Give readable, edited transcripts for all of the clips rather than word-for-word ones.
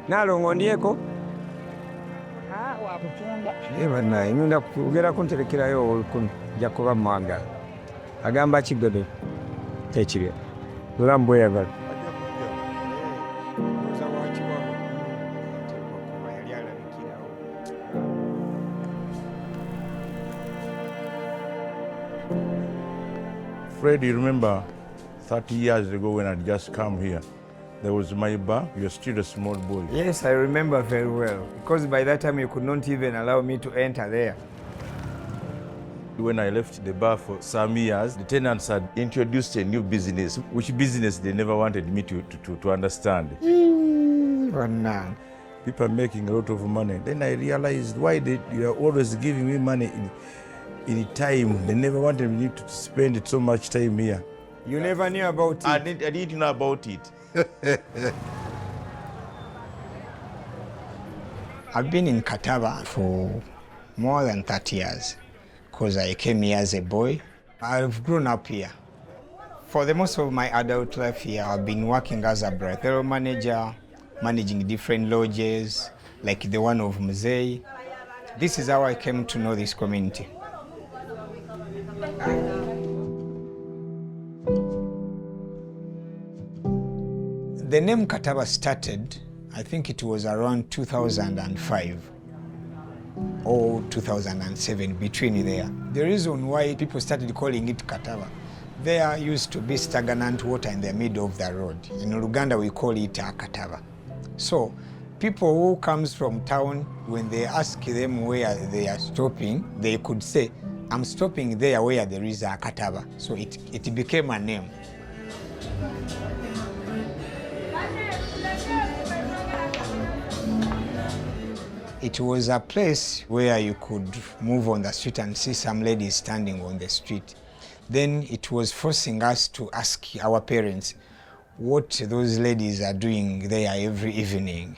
Nalongo ndieko? Wakutunda. Banaye ngenda kugera kunterekerayo nja kuba mwagala. Agamba kigobe. Tekirya. Lulambo yagala. Fred, you remember 30 years ago when I'd just come here, there was my bar, you're still a small boy. Yes, I remember very well. Because by that time you could not even allow me to enter there. When I left the bar for some years, the tenants had introduced a new business, which business they never wanted me to understand. People are making a lot of money. Then I realized why you are always giving me money in time. They never wanted me to spend so much time here. You never knew about it? I didn't know about it. I've been in Kataba for more than 30 years because I came here as a boy. I've grown up here. For the most of my adult life here, I've been working as a brothel manager, managing different lodges, like the one of Mzee. This is how I came to know this community. The name Kataba started, I think it was around 2005 or 2007, between there. The reason why people started calling it Kataba, there used to be stagnant water in the middle of the road. In Uganda we call it Kataba. So people who comes from town, when they ask them where they are stopping, they could say, I'm stopping there where there is a Kataba. So it became a name. It was a place where you could move on the street and see some ladies standing on the street. Then it was forcing us to ask our parents what those ladies are doing there every evening.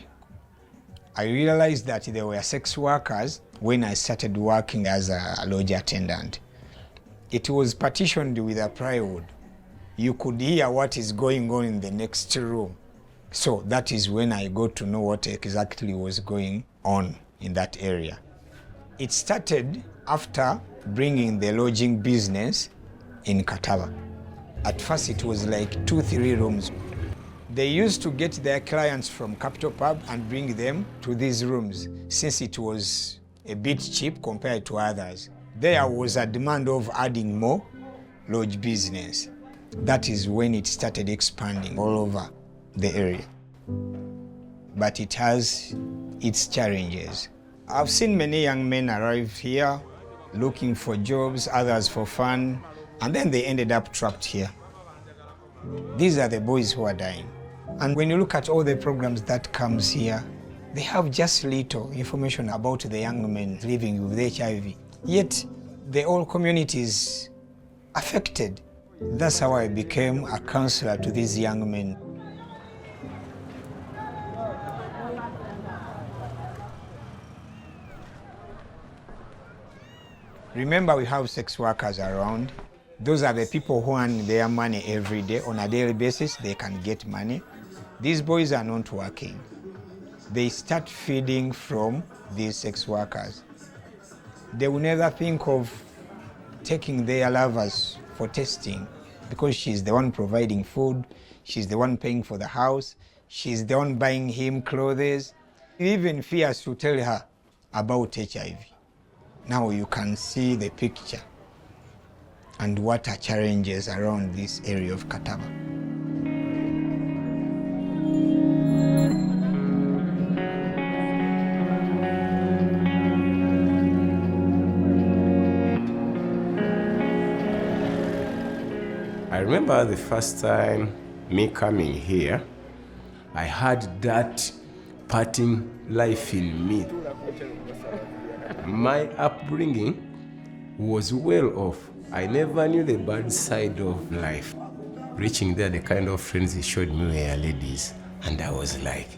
I realized that they were sex workers when I started working as a lodge attendant. It was partitioned with a plywood. You could hear what is going on in the next room. So that is when I got to know what exactly was going on in that area. It started after bringing the lodging business in Kataba. At first it was like 2-3 rooms. They used to get their clients from Capital Pub and bring them to these rooms since it was a bit cheap compared to others. There was a demand of adding more lodge business. That is when it started expanding all over the area. But it has its challenges. I've seen many young men arrive here looking for jobs, others for fun, and then they ended up trapped here. These are the boys who are dying. And when you look at all the programs that comes here, they have just little information about the young men living with HIV. Yet the whole community is affected. That's how I became a counselor to these young men. Remember, we have sex workers around. Those are the people who earn their money every day. On a daily basis, they can get money. These boys are not working. They start feeding from these sex workers. They will never think of taking their lovers for testing because she's the one providing food, she's the one paying for the house, she's the one buying him clothes. He even fears to tell her about HIV. Now you can see the picture and what are challenges around this area of Kataba. I remember the first time me coming here, I had that partying life in me. My upbringing was well off. I never knew the bad side of life. Reaching there, the kind of friends he showed me were ladies. And I was like,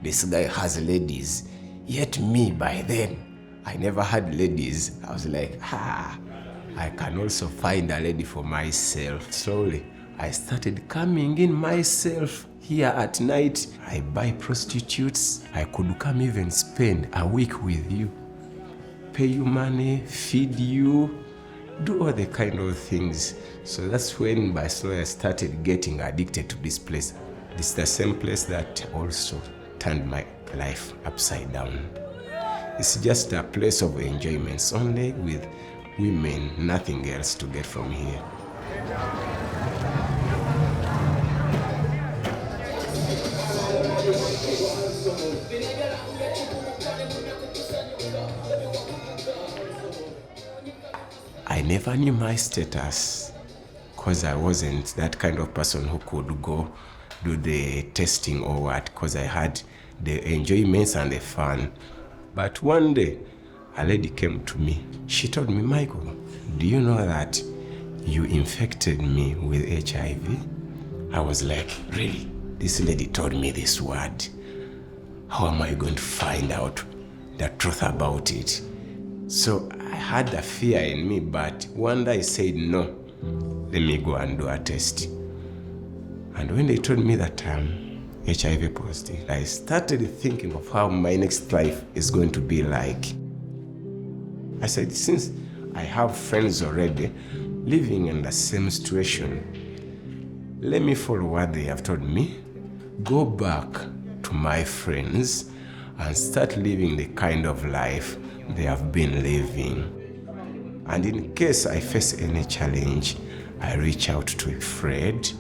this guy has ladies. Yet me, by then, I never had ladies. I was like, I can also find a lady for myself. Slowly, I started coming in myself Here at night, I buy prostitutes. I could come even spend a week with you, pay you money, feed you, do all the kind of things. So that's when by slow I started getting addicted to this place. This is the same place that also turned my life upside down. It's just a place of enjoyments only with women, nothing else to get from here. I never knew my status because I wasn't that kind of person who could go do the testing or what, because I had the enjoyments and the fun. But one day, a lady came to me. She told me, Michael, do you know that you infected me with HIV? I was like, really? This lady told me this word. How am I going to find out the truth about it? So I had a fear in me, but one day I said, no, let me go and do a test. And when they told me that I'm HIV positive, I started thinking of how my next life is going to be like. I said, since I have friends already living in the same situation, let me follow what they have told me, go back to my friends and start living the kind of life they have been living. And in case I face any challenge, I reach out to a friend,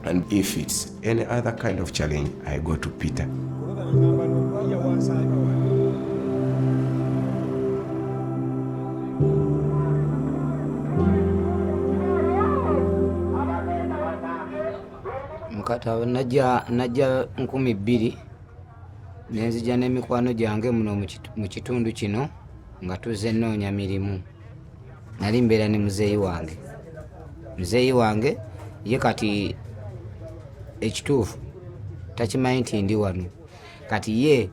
and if it's any other kind of challenge, I go to Peter. Kataba najja 2000 nenzija n'emikwano gyange muno mu kitundu kino nga tuzze nnoonya mirimu. Nali mbeera ne muzeeyi wange ye kati ekituufu takimanyi nti ndi wano, kati ye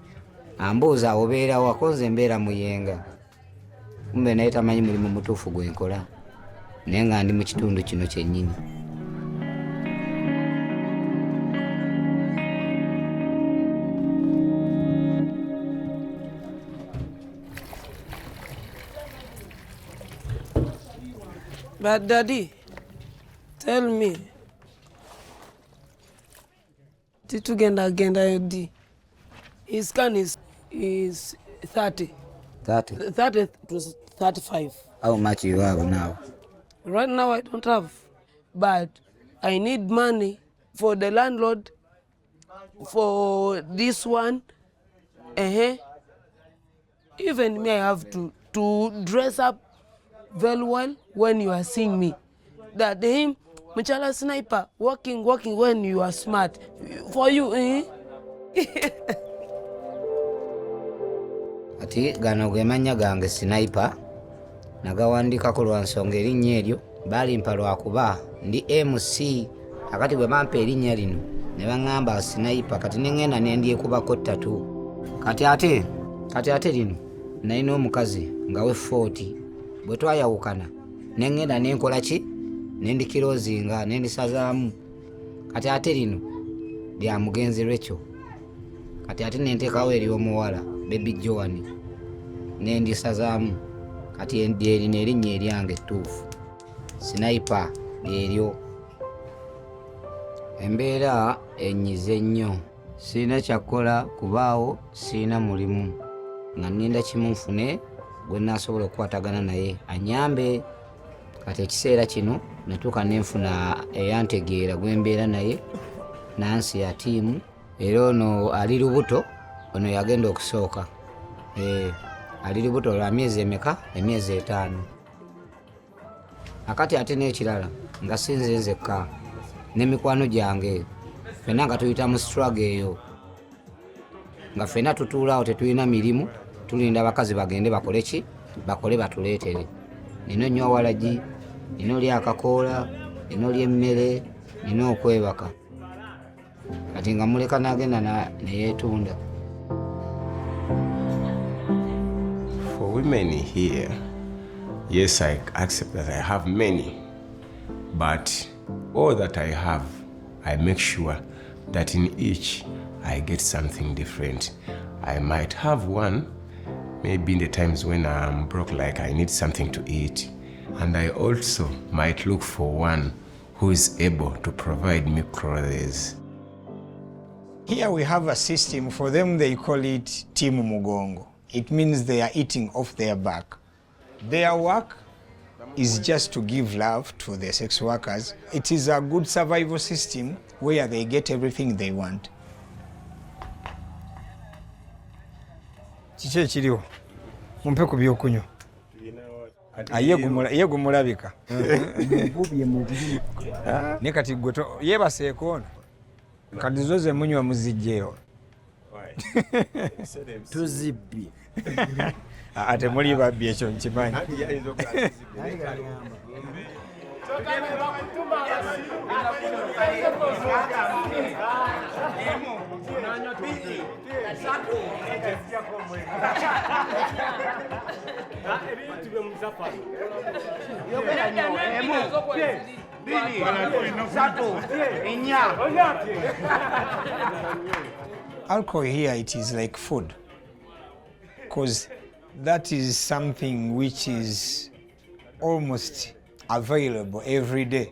ambuuza obeera wako, nze mbeera Muyenga. Kumbe naye tamanyi mulimu mutuufu gwe nkola, naye nga ndi mu kitundu kino kyennyini. But Daddy, tell me, Titugenda yodi, his scan is 30. 30? 30 to 35. How much you have now? Right now I don't have, but I need money for the landlord, for this one. Even me, I have to dress up very well when you are seeing me. That him, Mchala sniper, walking when you are smart. For you, Ati gano ge mannya gange sniper, nagawandikako lwa nsonga erinnya eryo balimpa lwakuba ndi MC. Akati bwe bampa erinnya lino ne baŋŋamba sniper, kati ne ŋŋenda ne ndyekubako ttatu. Kati ate lino nalina omukazi nga we 40. Bwe twayawukana ne ŋŋenda ne nkola ki, ne ndikiroozinga ne ndisazaamu. Kati ate lino lya mugenzi Rachel. Kati ate ne nteekawo ery'omuwala Baby Joan ne ndisazaamu. Kati erino erinnya eryange ettuufu sniper lyeryo. Embeera enyize nnyo, sirina kyakukola kubaawo sirina mulimu, nga nninda kimu nfune gwe naasobola okukwatagana naye anyambe. Kati ekiseera kino natuuka nenfuna eyantegeera gwe mbeera naye, Nansi ya tiimu. Era ono ali lubuto, ono yagenda okusooka. Ali lubuto lwa myezi emeka? Emyezi 5. Akati ate n'ekirala nga sinze nzekka n'emikwano gyange ffenna nga tuyita mu struggle eyo, nga ffenna tutuulaawo tetulina mirimu, tulinda bakazi bagende bakole ki, bakole batuleetere. Nina nnyo awalagi, nina oli akakoola, nina oli emmere, nina okwebaka. Kati nga muleka n'agenda neyeetunda. For women here, yes, I accept that I have many, but all that I have, I make sure that in each I get something different. I might have one, maybe in the times when I'm broke, like I need something to eat. And I also might look for one who is able to provide me clothes. Here we have a system. For them, they call it Timu Mugongo. It means they are eating off their back. Their work is just to give love to the sex workers. It is a good survival system where they get everything they want. Kiki ekiriwo mumpe ku byokunywa ye gwe mulabika ne kati gwe yeebaseeko ono kati zo ze munywa muzijjeewo tuzibbye ate muli babbi ekyo nkimanyi Alcohol here, it is like food, because that is something which is almost available every day,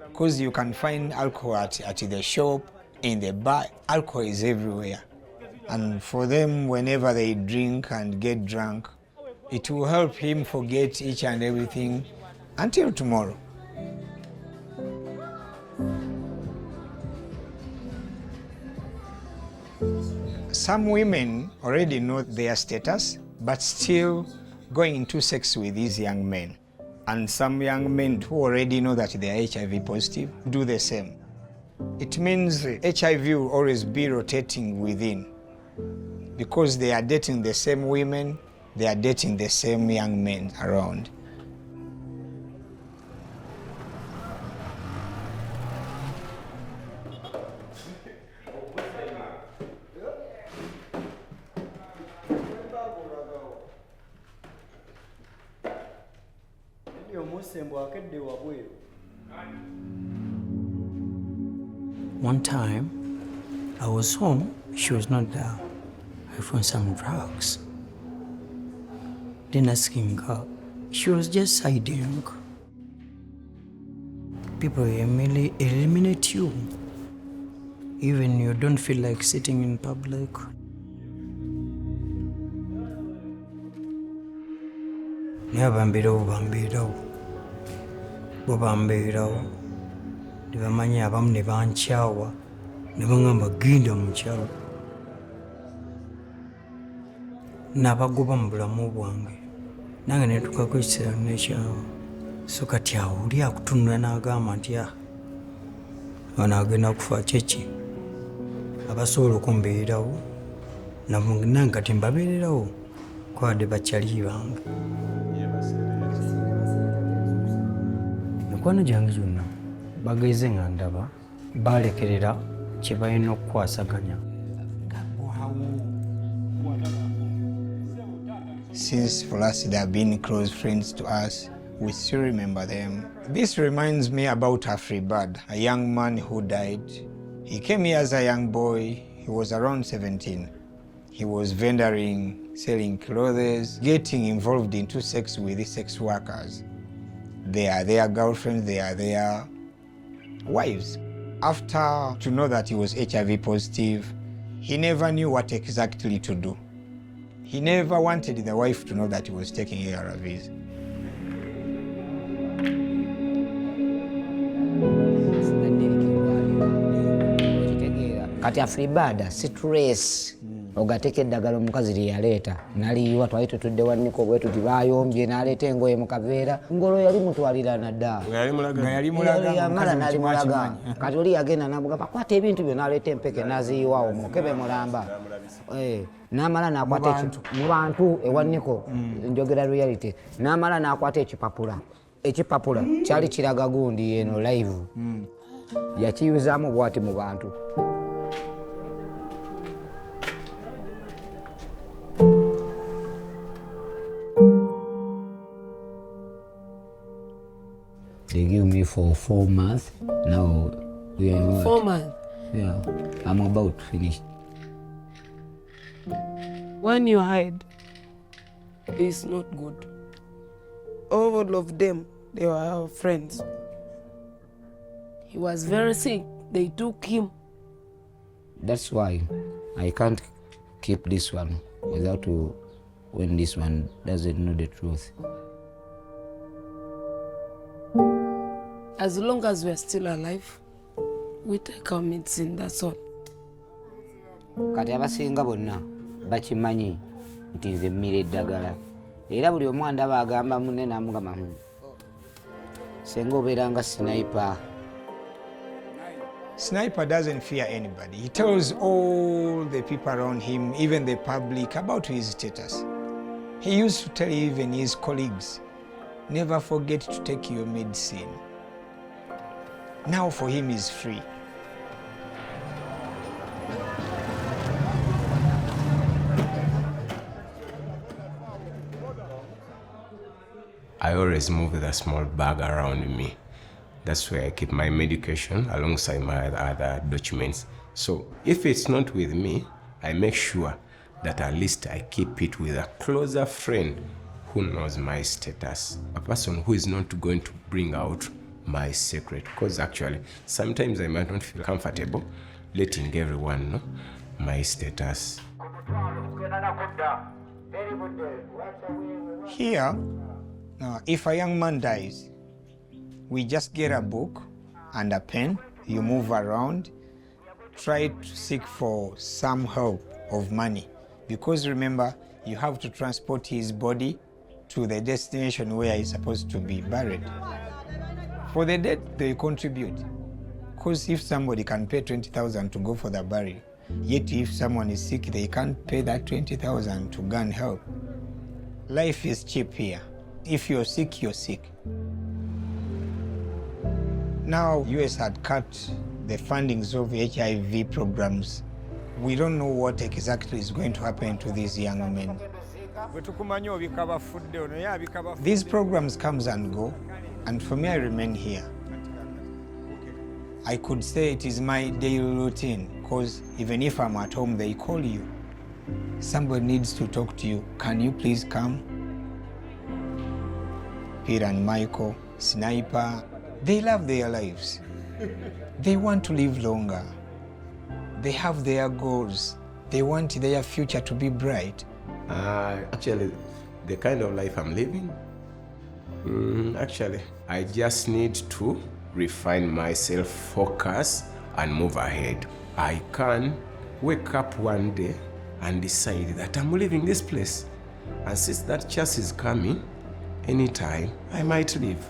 because you can find alcohol at the shop, in the bar. Alcohol is everywhere, and for them, whenever they drink and get drunk, it will help him forget each and everything until tomorrow. Some women already know their status, but still going into sex with these young men. And some young men who already know that they are HIV positive do the same. It means HIV will always be rotating within, because they are dating the same women, they are dating the same young men around. One time, I was home, she was not there. I found some drugs. Then asking her, she was just hiding. People eliminate you. Even you don't feel like sitting in public. Nebamanyi abamu ne bankyawa ne baŋŋamba genda mu kyalo n'abagoba mu bulamu bwange nange ne ntukako ekiseera n'ekyawa so kati awo oli akutunula n'agamba nti ono agenda kufa kyeki abasobola okumbeererawo nange kati mbabeererawo kwadde bakyali bange mikwano gyange gyonna bageze nga ndaba balekerera kye balina okukwasaganya. Since for us they have been close friends to us, we still remember them. This reminds me about Afribad, a young man who died. He came here as a young boy. He was around 17. He was vendoring, selling clothes, getting involved into sex with the sex workers. They are their girlfriends, they are their wives. After to know that he was HIV positive, he never knew what exactly to do. He never wanted the wife to know that he was taking ARVs. Kati Afribada stress ogateke eddagala omukazi lyeyaleeta naliyiwa twali tutudde wanniko bwe tuti bayombye n'aleeta engoye mu kaveera ngolo yali mutwalira nadda yamala nalimulaga kati oli yagenda namugamba kwata ebintu byo n'aleeta empeke n'aziyiwawo mukebe mulamba n'amala n'akwata mu bantu ewanniko njogera reality n'amala n'akwata ekipapula kyali kiraga gundi eno live yakiyuzaamu bwati mu bantu. They give me for 4 months. Now we are 4 months. Yeah, I'm about finished. When you hide, it's not good. All of them, they were our friends. He was very sick. They took him. That's why I can't keep this one without when this one doesn't know the truth. As long as we're still alive, we take our medicine, that's all. Kati abasinga bonna bakimanyi nti nze mmira eddagala era buli omu andaba agamba munne n'amugamba senga obeera nga sniper. Sniper doesn't fear anybody. He tells all the people around him, even the public, about his status. He used to tell even his colleagues, never forget to take your medicine. Now for him he's free. I always move with a small bag around me. That's where I keep my medication alongside my other documents. So if it's not with me, I make sure that at least I keep it with a closer friend who knows my status, a person who is not going to bring out my secret. Because actually, sometimes I might not feel comfortable letting everyone know my status. Here, if a young man dies, we just get a book and a pen, you move around, try to seek for some help of money. Because remember, you have to transport his body to the destination where he's supposed to be buried. For the dead, they contribute. Because if somebody can pay 20,000 to go for the burial, yet if someone is sick, they can't pay that 20,000 to go and help. Life is cheap here. If you're sick, you're sick. Now, US had cut the fundings of HIV programs. We don't know what exactly is going to happen to these young men. These programs comes and go, and for me, I remain here. I could say it is my daily routine, because even if I'm at home, they call you. Somebody needs to talk to you. Can you please come? Peter and Michael, Sniper, they love their lives. They want to live longer. They have their goals. They want their future to be bright. Actually, the kind of life I'm living, actually, I just need to refine myself, focus, and move ahead. I can wake up one day and decide that I'm leaving this place. And since that chance is coming, anytime, I might leave.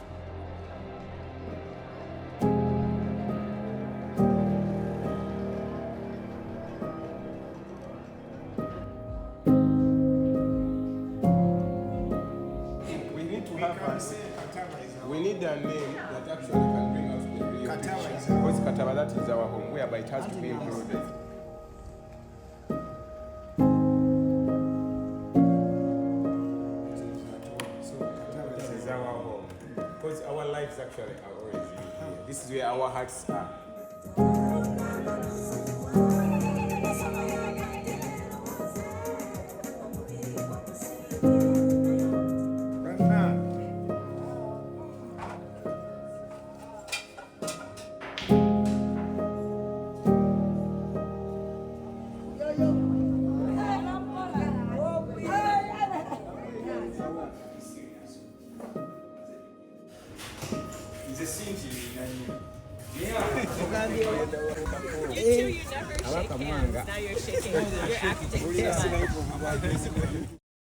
We need a name that actually can bring us the real picture. Because Kataba, that is our home, whereby it has to be included. This is our home. Because our lives actually are always here. This is where our hearts are. You never shake hands. Now you're shaking hands. You're acting.